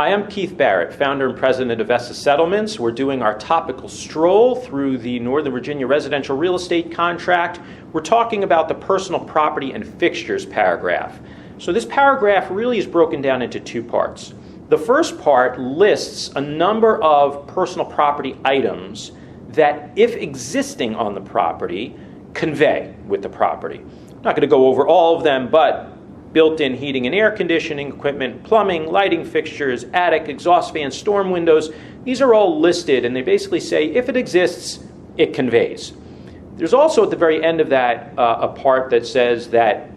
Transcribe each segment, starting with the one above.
Hi, I'm Keith Barrett, founder and president of Vesta Settlements. We're doing our topical stroll through the Northern Virginia residential real estate contract. We're talking about the personal property and fixtures paragraph. So this paragraph really is broken down into two parts. The first part lists a number of personal property items that, if existing on the property, convey with the property. I'm not going to go over all of them, but built-in heating and air conditioning equipment, plumbing, lighting fixtures, attic, exhaust fans, storm windows. These are all listed, and they basically say if it exists, it conveys. There's also at the very end of that a part that says that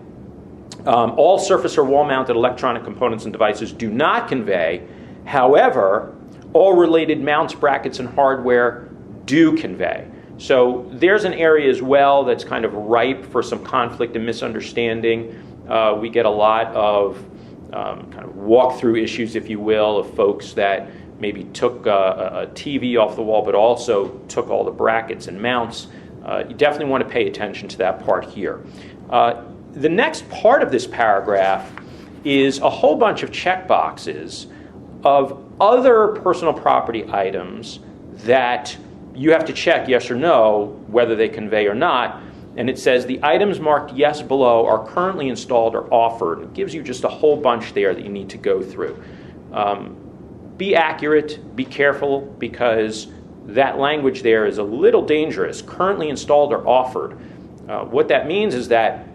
all surface or wall-mounted electronic components and devices do not convey. However, all related mounts, brackets, and hardware do convey. So there's an area as well that's kind of ripe for some conflict and misunderstanding. We get a lot of kind of walkthrough issues, if you will, of folks that maybe took a TV off the wall but also took all the brackets and mounts. You definitely want to pay attention to that part here. The next part of this paragraph is a whole bunch of check boxes of other personal property items that you have to check yes or no whether they convey or not. And it says the items marked yes below are currently installed or offered. It gives you just a whole bunch there that you need to go through. Be accurate, be careful, because that language there is a little dangerous. Currently installed or offered. What that means is that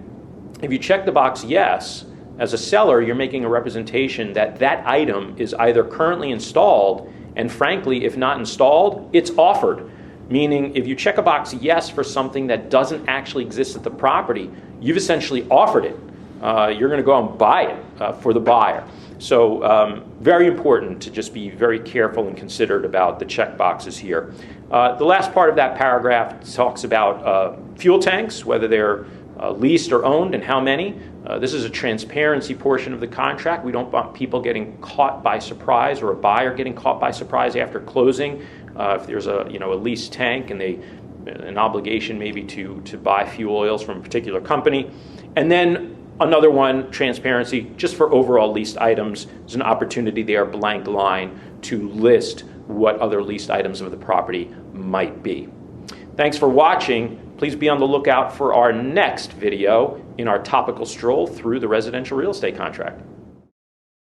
if you check the box yes, as a seller, you're making a representation that that item is either currently installed, and frankly, if not installed, it's offered. Meaning, if you check a box yes for something that doesn't actually exist at the property, you've essentially offered it. You're going to go and buy it for the buyer. So very important to just be very careful and considerate about the check boxes here. The last part of that paragraph talks about fuel tanks, whether they're leased or owned and how many. This is a transparency portion of the contract. We don't want people getting caught by surprise or a buyer getting caught by surprise after closing. If there's a leased tank and an obligation maybe to buy fuel oils from a particular company. And then another one, transparency, just for overall leased items. There's an opportunity there, blank line, to list what other leased items of the property might be. Thanks for watching. Please be on the lookout for our next video in our topical stroll through the residential real estate contract.